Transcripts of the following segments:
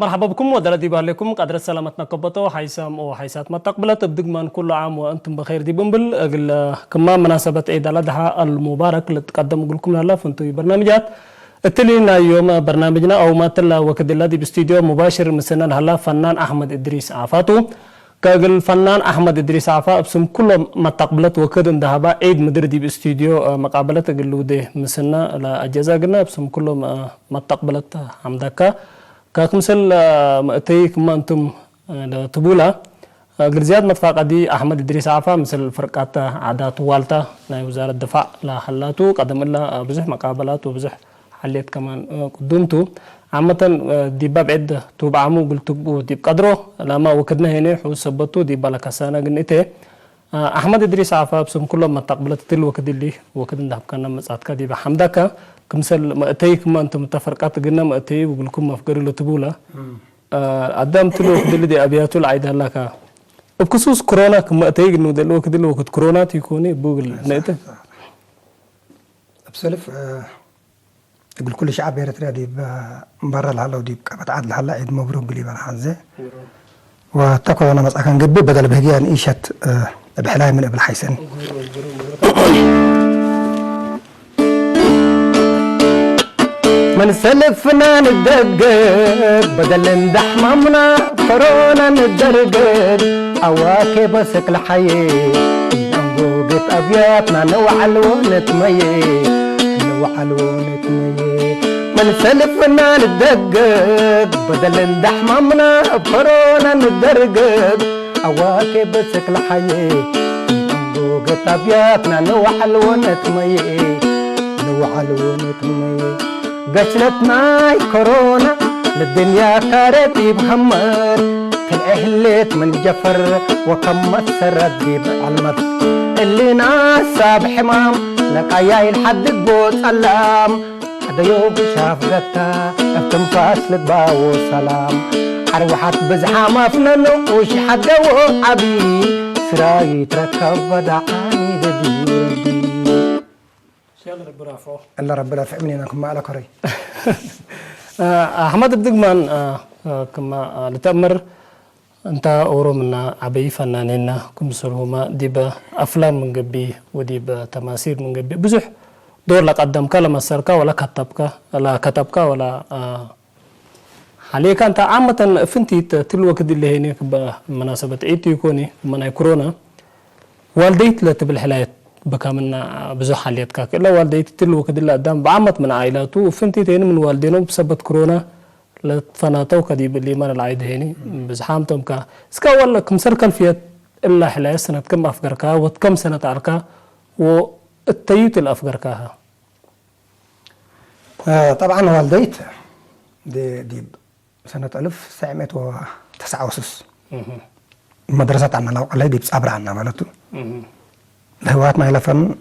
مرحبا بكم ودلدي بالكم قدر سلامتنا كبطو حيسام او حيسات ما تقبلت بدقمان كل عام وانتم بخير دي بنبل اقل كما مناسبة عيد الاضحى المبارك اللي تقدم لكم هلا فانتو برنامجات التلينا يوم برنامجنا او ما تلا وكد الله دي باستديو مباشر مسنن هلا فنان احمد ادريس عفاتو كاقل فنان احمد ادريس عفا بسم كل ما تقبلت وكد اندهبا عيد مدردي باستديو مقابلة اقل ودي مسنا لا اجازة قلنا بسم كل ما تقبلت حمدك كمثل مأتي كما أنتم تبولا غرزيات متفاقة دي أحمد إدريس عفا مثل فرقات عادات والتا ناي وزارة الدفاع لا حلاتو قدم الله بزح مقابلات وبزح حليت كمان قدمتو عامة دي باب عد توب عامو قلتو دي بقدرو لما وكدنا هنا حوز سبتو دي بالكاسانا قلنته أحمد إدريس عفا بسم كل ما تقبلت تل وكد اللي وكد ندهب كنا مساعدك دي بحمدك كمثل مأتي كما أنتم تفرقات قلنا مأتي وقلكم مفكر له تبولا قدام تلو وكد اللي دي أبياتو العيد هلاك بخصوص كورونا كما أتي إنه دلو وكد اللي وكد كورونا تيكوني بوغل نأتي بسلف يقول كل شعب يرتري دي برا الحلا ودي بتعاد الحلا عيد مبروك قلي بالحزة وتكون أنا مسألة كان قبل بدل بهجان إيشت بحلاي من قبل حيسن من سلفنا ندقق بدل ندحممنا كورونا ندرقق أواكب سكل حي نبوقت أبياتنا نوعل ونتمي من سلفنا ندقق بدل ندحممنا كورونا ندرقق أواكب سكل حي نبوقت أبياتنا نوعل ونتمي قشلتنا كورونا للدنيا كارت بحمر كل أهلت من جفر وكم مسرت جيب علمت اللي ناسا بحمام لقايا الحد بوت سلام حدا يوب شاف غتا افتنفاس لتباو سلام أروحت بزحامة فننو وش حدا وعبي سراي تركب ودعاني ددي الله رب لا فهمني أنا كم على كري أحمد بدقمان كما لتأمر أنت أورو منا عبي فنانينا كم سرهما ديبا أفلام من قبي وديبا تماثيل من قبي بزح دور لك قدمك لما سرك ولا كتبك ولا عليك أنت عامة فنتي تلو كدي اللي هنا بمناسبة عيد يكوني من كورونا والديت لتبل حلايات بكامنا بزح حاليات كاك إلا والديت تلو كدلا قدام بعمت من عائلاته وفنتي تاني من والدينهم بسبب كورونا لتفناتو كدي باللي من العيد هيني بزحامتهم كا سكا ولا كم سركن فيها إلا حلاية سنة كم أفكار كا وكم سنة عركا والتيوت الأفكار كاها طبعا والديت دي سنة 1969 مدرسة عنا لو قلي دي بصبر عنا مالتو الهوايات ما يلفن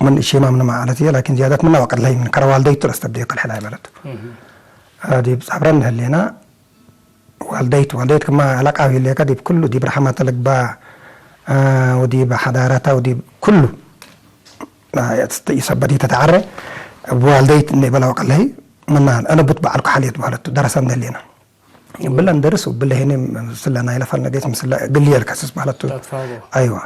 من شيء ما من معالتي لكن زيادة منها وقت لي من كروال ديت تستبديق الحلاية مالته دي بصبرن هلينا والديت كما علاقة اللي كدي بكله دي برحمة لك با ودي بحضارته ودي كله يسبدي تتعرى بوالديت إني بلا وقت لي منها أنا بطبع على حالية مالته درسنا هلينا بلا ندرس وبلا هنا مسلا يلفن لقيت مسلا قلي الكسس مالته أيوة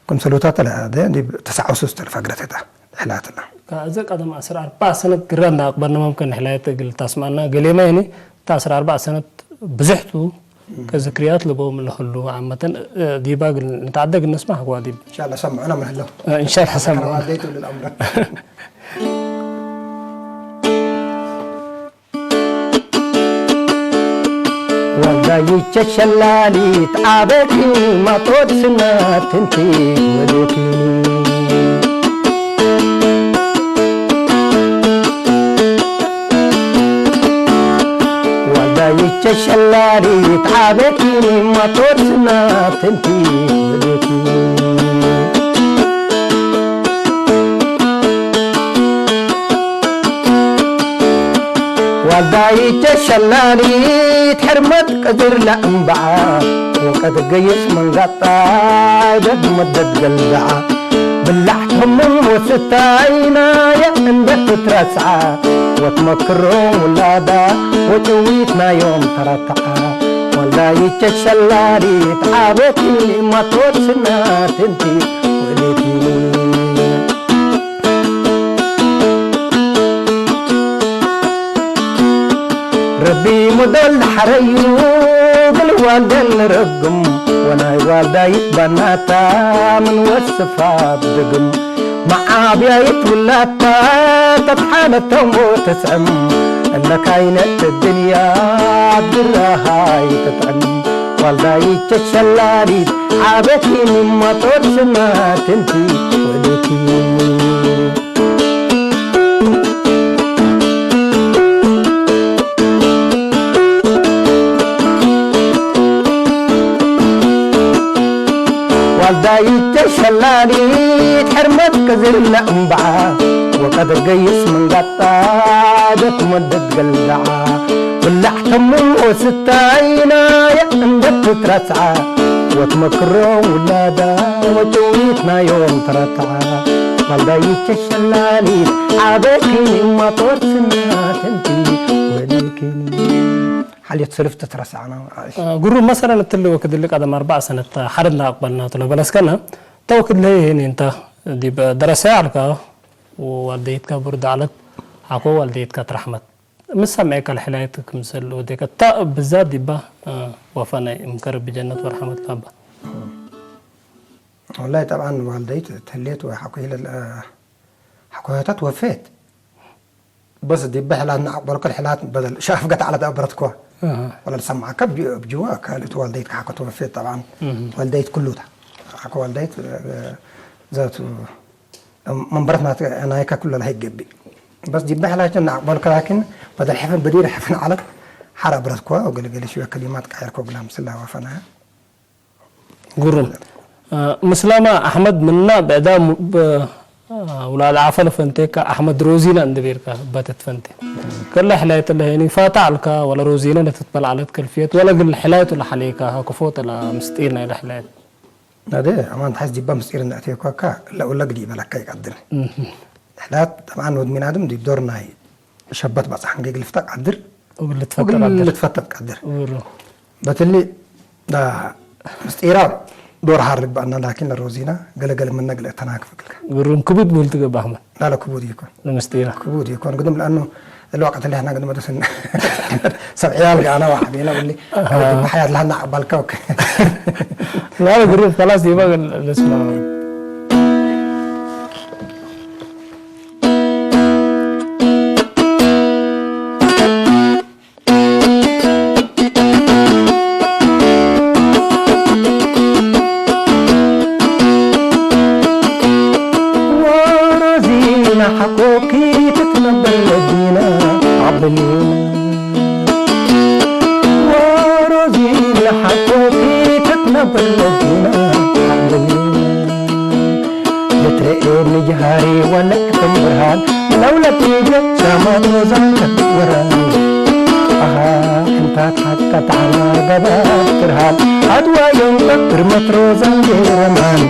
كم سلوتات هذا دي 9 الفقرة هذا حلاتنا كذا قدم 14 سنة قررنا أقبلنا ممكن حلات قل تسمعنا قلي ما يعني 14 سنة بزحتو كذكريات لبوا من الحلو عامة دي باقي نتعدى نسمع قوادي إن شاء الله سمعنا من هلا إن شاء الله سمعنا واديتوا للأمر والدايتش الشلالي تعبتني ما طود سنات تنتي ولكني والدايتش الشلالي تعبتني ما طود سنات تنتي ولكني والدايتش الشلالي تحرمت قدر لأنبعا وقد قيس من غطا بد مدد قلبعا بلحتهم وستاينا يا من بتترسعا وتمكرهم ولادا وتويتنا يوم ترتعا ولا يتشلالي تعبتي ما توتسنا تنتي وليتيني ربي مدل حريو بالوالدين رقم وانا والداي بناتا من وصفا بدقم معابيا يتولاتا تطحانتهم وتسعم انك عينت الدنيا عبدالرهاي تطعم والداي تشلالي عابتي مما ترسما تنتي وليكيني والداي تشلالي تحرمت كزلنا انبعا وقد قيس من قطادك مدد قلعا ولحتم وستاينا يندت ترتعا وتمكرهم ولادا وتويتنا يوم ترتعا والداي تشلالي عابكيني ما تورسنا تنتي وليكيني حالية صرفت ترسعنا قرر مثلا التلي وكد لك قدم 4 سنة حرنا أقبلنا طلب بلسكنا توكد لي هنا انت دي دراسة عليك ووالديتك برد عليك حقو والديتك رحمت مسمعك الحلايتك مثل وديك تا بالذات دي با وفانا مكرب بجنة ورحمة الله والله طبعا والديت تهليت وحكوها حكوها توفيت بس دي بحلا نعبر كل حالات بدل شاف قط على دبرتكوا ولا سمعك بجواك قالت والديك حكوا توفيت طبعا والديت كله حكوا والديت ذات من برتنا انا هيك كله هيك جبي بس دي بحلا نعبر لكن بدل حفن بدير حفن على حرب برتكوا وقال شويه كلمات كايركو بلا مسلا وفنا قرم مسلمة أحمد منا بعدا ولاد عفل فنتك أحمد روزينا عند بيركا باتت فنتي كل حلاية اللي يعني فاتع لك ولا روزينا اللي تتبل على كلفيات ولا قل حلاية ولا حليكا كفوت ولا مستيرنا إلى حلاية هذا أمان تحس جيبا مستيرنا أتيكوا كا لا ولا قديم لك كي قدر حلاية طبعا ود من آدم دي بدورنا شبت بس حنجي لفتك قدر وقل تفتك قدر بتلي ده مستيرا دور حارب بأننا لكن الروزينا قال من نقل تناك فكك قرم كبود مولتك بأحمد لا كبود يكون المستيرة كبود يكون قدم لأنه الوقت اللي احنا قدم درسنا 7 عيال أنا واحد هنا اللي بحياة لنا بالكوك لا قرم خلاص يبقى الاسم جهاري ولا برهان لولا تيجي سما روزان وراني انت حتى على قباب ترهان عدوى يوم ترمت روزان جيرمان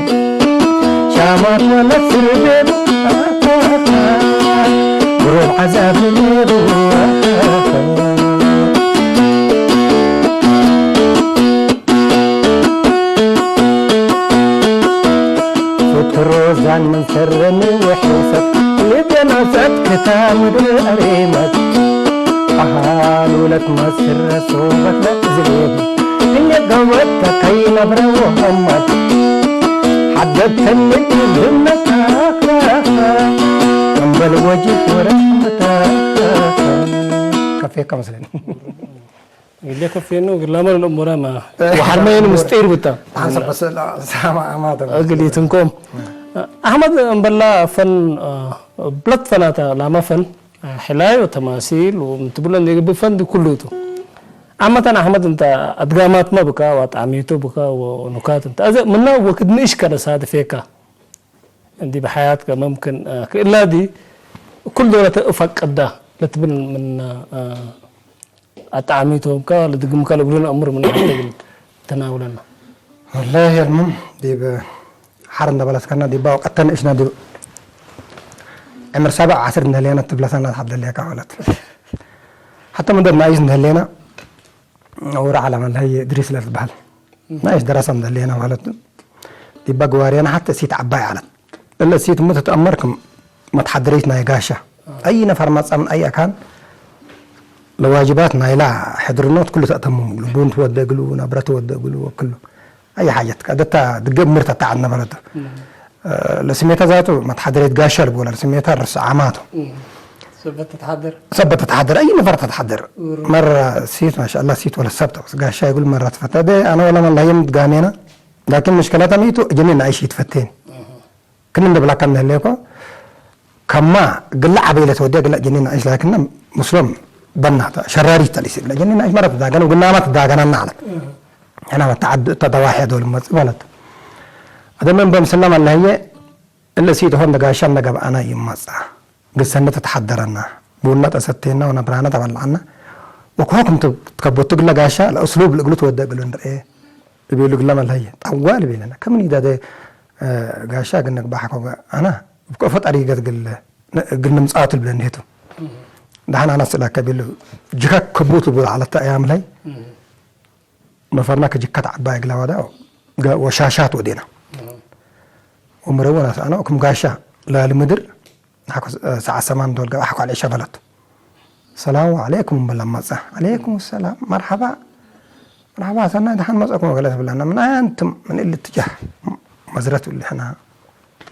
شامات ولا سربين بروح عذاب روزان من سرني وحوسك لبنا سد كتاب الأريمك أهالولك ما سر صوبك لا زليبي إني قوتك كي نبرا محمد حددتني بذمتك جنب الوجه ورحمتك كفيك مثلا قل لي كفينو قل لا مر الأمور ما وحرمين مستير بتا حسب بس سامع ما قل لي تنكم أحمد بلا فن بلد فناتا لا فن حلاي وتماثيل ومتبولن دي بفن دي كلوتو عامة أحمد أنت أدغامات ما بكا وطعميتو بكا ونكات أنت منا وكد نيش كده هذا فيكا عندي بحياتك ممكن إلا دي كل دولة أفق قدا لتبن من أطعميتو بكا لدقم كا لقولون أمر من تناولنا والله المهم دي حرنا بلس كنا دي باو قتن إيشنا دي عمر 17 نهلينا تبلسنا الحمد لله كعولت حتى من ضمن نايس نهلينا ورا على من هي إدريس للبحل نايس دراسة نهلينا ولد يبقى جوارينا حتى سيت عباي على إلا سيت متى تأمركم ما تحضريتنا يا قاشة أي نفر ما تصمن أي كان لواجباتنا إلى حضرنات كله تأتمم بون تودى قلو نبرة تودى قلو وكله أي حاجة كده تجيب مرتة تعبنا بلده لسميتها ذاته ما تحضريت قاشة ولا لسميتها رس عماته سبت تتحضر أي نفر تتحضر مرة سيت ما شاء الله سيت ولا السبت بس قاشة يقول مرة تفتى أنا ولا من الله يمد قامينا لكن مشكلتها ميتو جنين أي شيء تفتين كنا نبلا كنا هليكو كما قل عبيلة تودي قل جنين أيش لكننا مسلم بناتا شراري تليس قل جنين أيش مرة تداقنا وقلنا ما تداقنا النعلة أنا تدواحد والمسؤولة هذا من بمسلم الله هي إلا سيد هون دقاشان نقب أنا يمسا قسنا تتحضرنا بولنا تستينا ونبرانا تبلعنا وكوكم تكبوت قل قاشا الأسلوب اللي قلت ودي قلون إيه بيقولوا قل ما هي طوال بيننا كم نيدا ده قاشا قلنا بحكوا أنا بكفت أريقة قلنا مسقاطل بلنهتو دحنا أنا سلا كبيلو جكا كبوت بول على التأيام لي نفرنا كجكا عباي قلا ودا وشاشات ودينا ومرونا أنا أكم قاشا لا المدر حكوا ساعة 8 دول حكوا على العشاء بلد السلام عليكم بالله عليكم السلام مرحبا مرحبا سنة دحين مسأكم وقالت بالله من أنتم من اللي اتجاه مزرته اللي احنا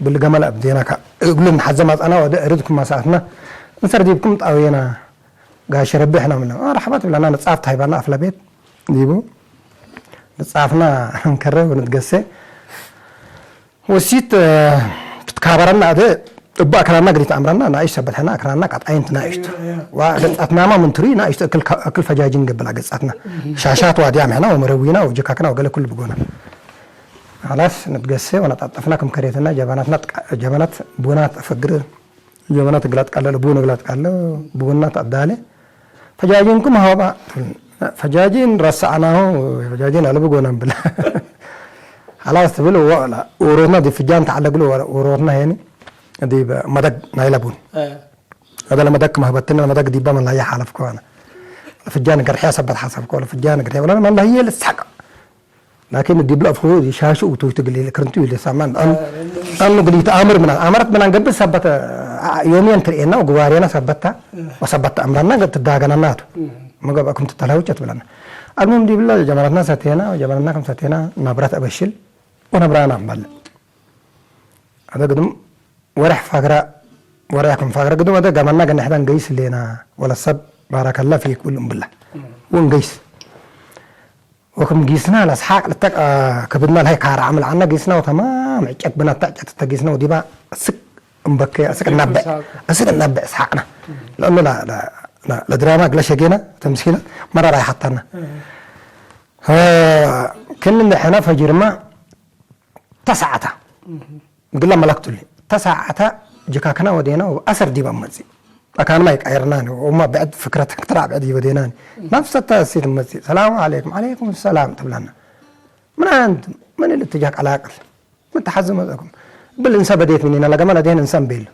بالجمال أبدينا يقولون حزمات أنا وأريدكم مساعتنا نصير ديبكم طاوينا قاش ربي احنا منهم مرحبا بالله أنا نتصافت هاي بنا في البيت ديبو نتصافنا نكرر ونتقسى وسيت تكابرنا هذا أبا كنا قريت أمرنا نعيش سبت هنا كنا قطعين نعيشت وقطعنا ما من تري نعيشت كل فجاجين قبل قطعنا شاشات واديام هنا ومروينا وجكاكنا وقال كل بقونا خلاص نتقسى ونتعطفنا كم كريتنا جبنات بونات فقر جبنات قلات قال بون قلات قال بونات أدالة فجاجينكم هوا بقى فجاجين رسعناه فجاجين على بقونا بلا خلاص تقولوا ولا ورودنا دي فجان تعلقوا ورودنا يعني دي مدق نايلبون هذا لما دق ما هبتنا مدق دي بمن لا يحالف كوانا فجان قرحيا سبت حسب كولا فجان قرحيا ولا ما هي لسحق لكن دي بلا فروض يشاشوا وتقول لي كرنتو اللي سامان أنا قلت أمر من أمرت من قبل سبت يومين ترينا وجوارينا سبتها وسبت أمرنا قلت داعنا ناتو ما قبل كنت تلاوجت بلنا المهم دي بلا جمرتنا ستينا وجمرنا كم ستينا نبرت أبشل ونبرانا بل هذا قدم ورح فقرة ورحكم فقرة قدم هذا جمرنا قلنا إحنا نقيس لنا ولا الصب بارك الله فيك كلهم بالله ونقيس وكم جيسنا لسحاق لتك كبدنا لهي كار عمل عنا جيسنا وتمام عجت بنا تعجت تجيسنا ودي بقى سك مبكي أسك النبأ إسحاقنا لأنه لا دراما قلش جينا تمثيله مرة رايح حطنا كنا إحنا فجرنا تسعة قلنا ملكت لي تسعة جكاكنا ودينا وأسر دي بمزي أكان ما يكايرناني وما بعد فكرتك ترى بعد يوديناني نفس التأثير المزي السلام عليكم عليكم السلام تبلنا من أنت من اللي اتجاك على عقل من تحزم لكم بالإنسان بديت مننا لقى ما لدينا إنسان بيل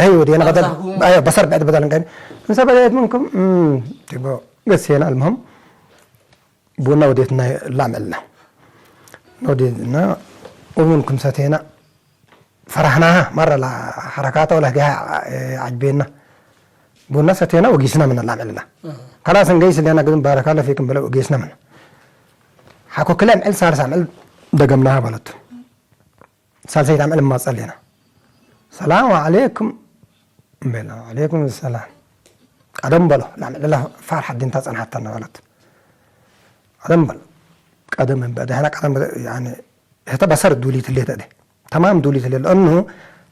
هي ودينا بدل أيوة بصر بعد بدل نقول إنسان بديت منكم تبغى قسينا المهم بونا وديتنا لا عملنا وديتنا ومنكم ساتينا فرحناها مرة لا حركاته ولا جها عجبنا بونا ساتينا وقيسنا من الله عملنا خلاص نقيس اللي أنا قلت بارك الله فيكم بلا وقيسنا منه حكوا كلام عل صار عمل دقمناها بلد صار سيد عمل ما صلينا السلام عليكم بلا عليكم السلام قدم بلو نعمل الله فرح الدين تصنع حتى النولد قدم بلو قدم من بعد هناك قدم يعني هتا بصر دوليت اللي تدي تمام دوليت اللي لأنه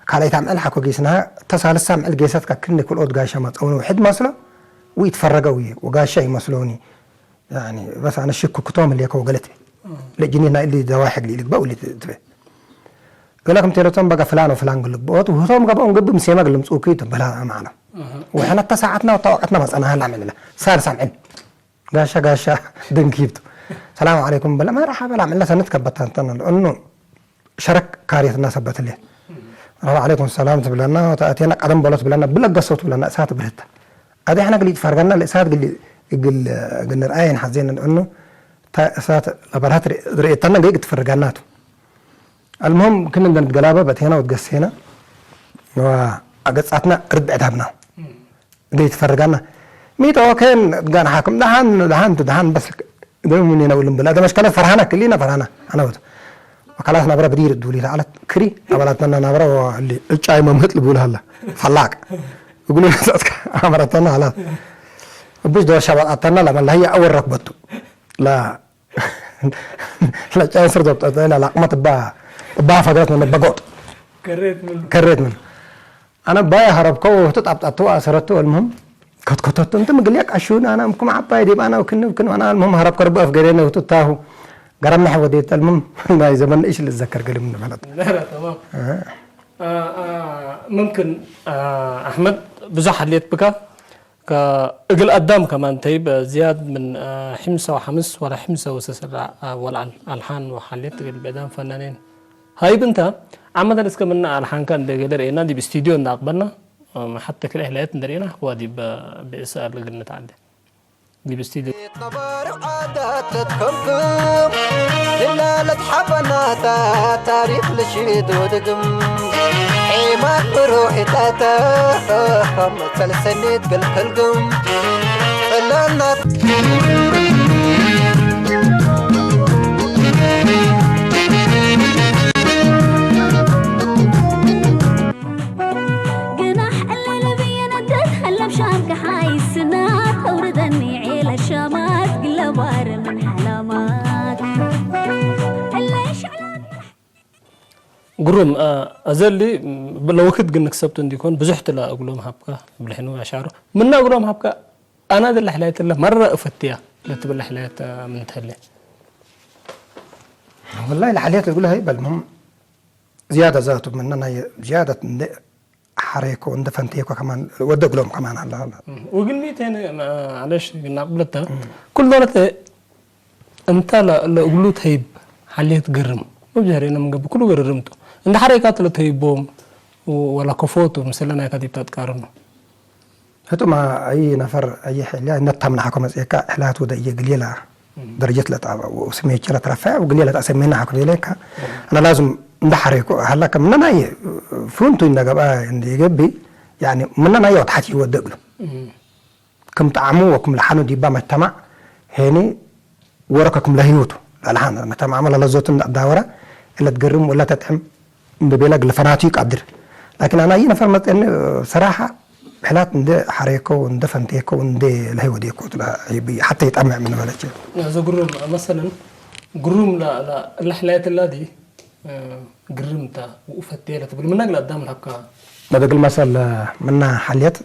كالي تعمل حكوا جيسناها تصال السام الجيسات كأن كل أود قاشة ما تقولوا حد مسله ويتفرجوا وقاشة يمسلوني يعني بس أنا الشك كتوم اللي يكوا قلتي لجنينا اللي دواحق اللي بقول اللي تبي قال لكم تيرتون بقى فلان وفلان قلب بوت وهم قبوا نقب مسيما قلم سوكي بلا معنا وإحنا اتسعتنا وطاقتنا بس أنا هلا عملنا صار سامعين قاشة دنكيبتو السلام عليكم بلا ما راح بلا عملنا سنتكبت لأنه شرك كارية الناس بات اللي عليكم السلام تبلنا وتأتينا قدم بلوت بلنا بلا قصوت بلنا إسات برهتا هذا إحنا قليل فرقنا الإسات قلنا رأينا حزين إنه إسات لبرهات رئيتنا قليل تفرقناته المهم كنا نتقلابة بتهنا وتقسينا وقصاتنا رد عتابنا قليل تفرقنا ميت وكان قال حاكم دهان بس دوم مني نقول بلا ده مش كانت فرحانة كلنا فرحانة أنا وده وخلاص نبرة بدير الدولي على كري أبلاتنا نبرة واللي الشاي ما مثل بقولها الله فلاق يقولون أمرتنا على بس ده شباب أتنا لما هي أول ركبته لا لا شاي سردت لا ما تبا فقرت من بقوت كريت من أنا باي هرب كو تتعب تطوع سرته المهم كت أنت مقليك عشون أنا مكم عباي دي أنا وكن أنا المهم هرب كربا في قرينا وتتاهو قرمنا حوديت المهم ما زمان إيش اللي أتذكر قليل من البلد لا تمام ممكن أحمد بزح حليت بك كأجل قدام كمان طيب زياد من حمسة وحمس ولا حمسة وسسرع ولا الحان وحليت قبل بعدين فنانين هاي بنتها عمدا اسكا من الحان كان بقدر إنا دي باستديو نقبلنا حتى كل إهلايات ندرينا وادي بإسأل قلنا تعدي دي باستديو طبار عادات تتكفم دلالة حفناتا تاريخ لشيد ودقم حيمات بروحي تاتا مثل سنيد بالكلقم فلالنا قرم أزلي لو كنت قلنا كسبت عندي كون بزحت لا أقولهم هبكة بالحنو أشعره منا أقولهم هبكة أنا ذي الحليات اللي مرة أفتيها لا تبل الحليات من تهلي والله الحليات تقولها هي المهم زيادة ذاته مننا زيادة حريكو وندفنتيكو كمان ودق لهم كمان الله وقل لي تاني معلش قلنا قبلتها كل دولة أنت لا قلوت هيب حليت قرم وبجهرينا من قبل كله قرمته عند حركات لا تهيبهم ولا كفوتو مثلا أنا كاتب تذكرنا هتو ما أي نفر أي حلا نتهم حكم زيكا حلات وده قليلة درجة لتعب وسميت كلا ترفع وقليلة أسمينا حكم ذلك أنا لازم ندحرك هلا كمنا هي فهمتوا إن جبا عندي جبي يعني مننا يوت حتى يودق له كم تعموا وكم لحنوا دي بما اجتمع هني ورككم لهيوتو الحين لما تم عمل لزوت الدورة إلا تقرم ولا تتحم ببيلق لفناتيك قدر لكن أنا أي نفر إن صراحة حالات ندي حريكو وندي فنتيكو وندي الهيو ديكو يبي حتى يتأمع من ولا شيء. إذا قرم مثلا قرم لا الحالات اللي دي قرمتها وفتيلة تقول من نقل قدام الحكا. ما بقول مثلا منا حاليات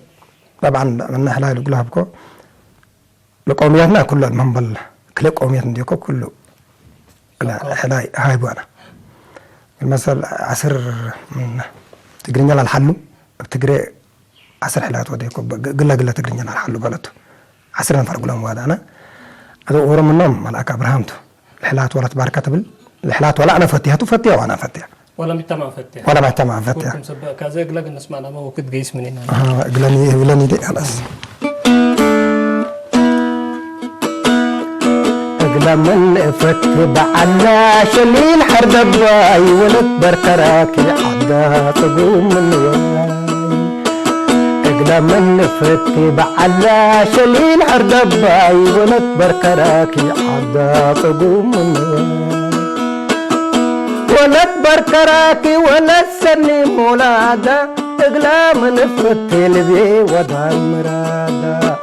طبعا منا حلال يقولها بكو لقومياتنا كلها المنبل كل قوميات ديكو كله لا حلاي هاي بوانا المثل عصر من تقرينا للحلو بتقري عصر حلات وديكو قلا تقرينا للحلو بلده عصر نفرق لهم وادا انا هذا ورا منهم ملاك ابراهامتو الحلات ولا تبارك تبل الحلات ولا انا فتيها وانا فتيها ولا مجتمع فتيها ولا مجتمع فتيها كنتم سبق كذا قلا نسمع ما وقت جيس منين قلاني دي خلاص لمن فتب عنا شليل حرب باي ولد بركراك عدا تقوم من واي لمن فتب عنا شليل حرب باي ولد بركراك عدا تقوم من واي ولد بركراك ولد سني مولادا اقلا من فتل بي ودا مرادا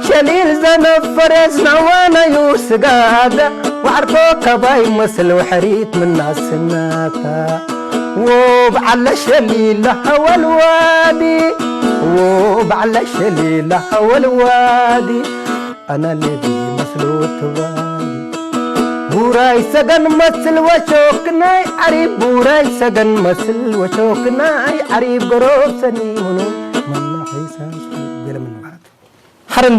شليل زنب فرزنا وانا يوسقادا وعرفو كباي مسل وحريت من ناس الناتا وبعلى شليل هوا الوادي وبعلى شليل هوا الوادي انا اللي بي مسلوت وادي بوراي سجن مسل وشوكناي عريب بوراي سجن مسل وشوكناي عريب قروب سنيمونو من حيسان بلا من بعد حرن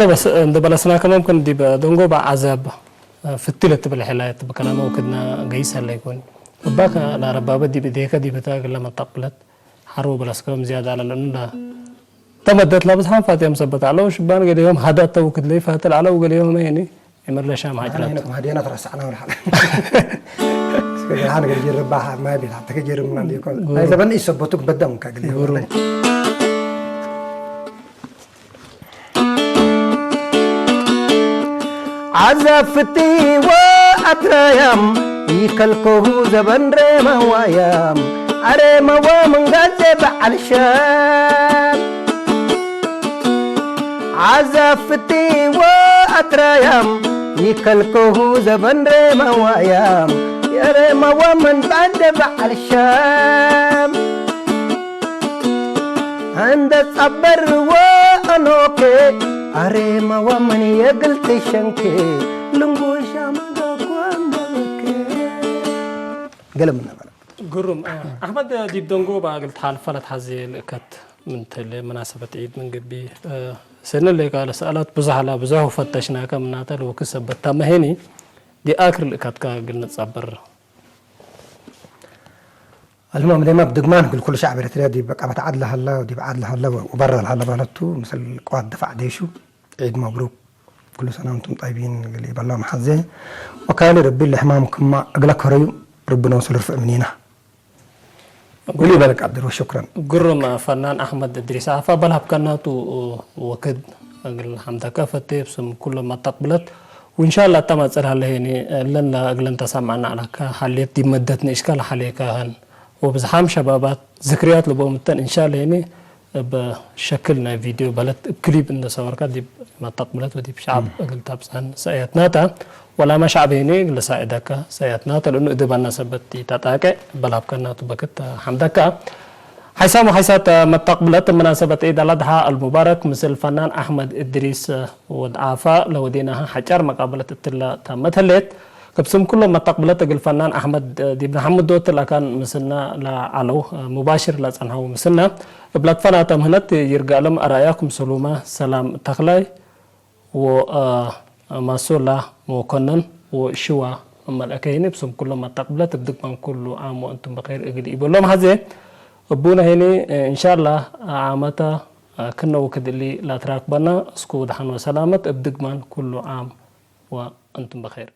ده بلسنا كمان كن دي بدونجو بعذاب في التلت بالحلايات بكلامه وكدنا جيس هلا يكون باك لا ربابة دي بديك دي بتاعك لما تقبلت حرب بلاسكم زيادة على لأنه تمدت لابس حام فاتي مثبت على وشبان قال يوم هذا توكد لي فاتل على وقال يوم يعني يمر له شام أنا حاجات هنا هدينا ترسعنا ولا حاجة أنا قاعد أجرب بها ما بيلا تكجرب من عندي كذا إذا بني سبتوك بدهم كقلي عزفتي وأتريم يكلكوه زبن ريما ويام أريما ومن غزب على الشام عزفتي وأتريم يكلكوه زبن ريما ويام يا ريما ومن غزب على الشام عند صبر وأنوكي أريما ومن يقلت شنكي لنقو شامنغا كواندوكي قلم من قرم أحمد ديب دونغو قلت حال فلت حزي لكت من تلي مناسبة عيد من قبي سنة اللي قال سألات بزحلا بزحو فتشنا كمناتا لو كسبت تامهيني دي آخر لكت قلنا تصبر المهم دائما بدقمان كل شعب الرياضي دي بقى بتعاد لها الله ودي بعاد لها الله وبرا لها الله بالتو مثل قوات دفع ديشو عيد مبروك كل سنة وانتم طيبين اللي بالله محزه وكان ربي اللي حمامكم ما أقلك هريو ربنا وصل رفع منينا قولي بالك عبد الله شكرا قرم فنان أحمد إدريس عفا بلهب كانت وكد حمدك فتي بسم كل ما تقبلت وإن شاء الله تم تصير هالهيني لن أقلن تسمعنا على حاليات دي مدتني إشكال حاليك هن وبزحام شبابات ذكريات لبومتن إن شاء الله يعني بشكلنا فيديو بلد كليب إن صورك دي ما تقبلت ودي بشعب قلت بسان سياتناتا ولا ما شعب هني لسائدك سياتناتا لأنه إذا بنا سبت تتاك بلاب كنا تبكت حمدك حيسام وحيسات ما تقبلت مناسبة عيد الأضحى المبارك مثل فنان أحمد إدريس ودعافا لو دينها حجر مقابلة التلا تمثلت كبسم كل ما تقبلت الفنان أحمد دي بن حمد دوت كان مثلنا لا علو مباشر لا تنهو مثلنا بلاد فنا تمهنت يرجع لهم أراياكم سلومة سلام تخلاي و مسؤولة مكنن وشوا أما الأكيني بسم كل ما تقبلت بدك من كل عام وأنتم بخير أجل يقول لهم هذا أبونا هني إن شاء الله عامتا كنا وكد اللي لا تراك بنا سكود حن وسلامت بدك من كل عام وأنتم بخير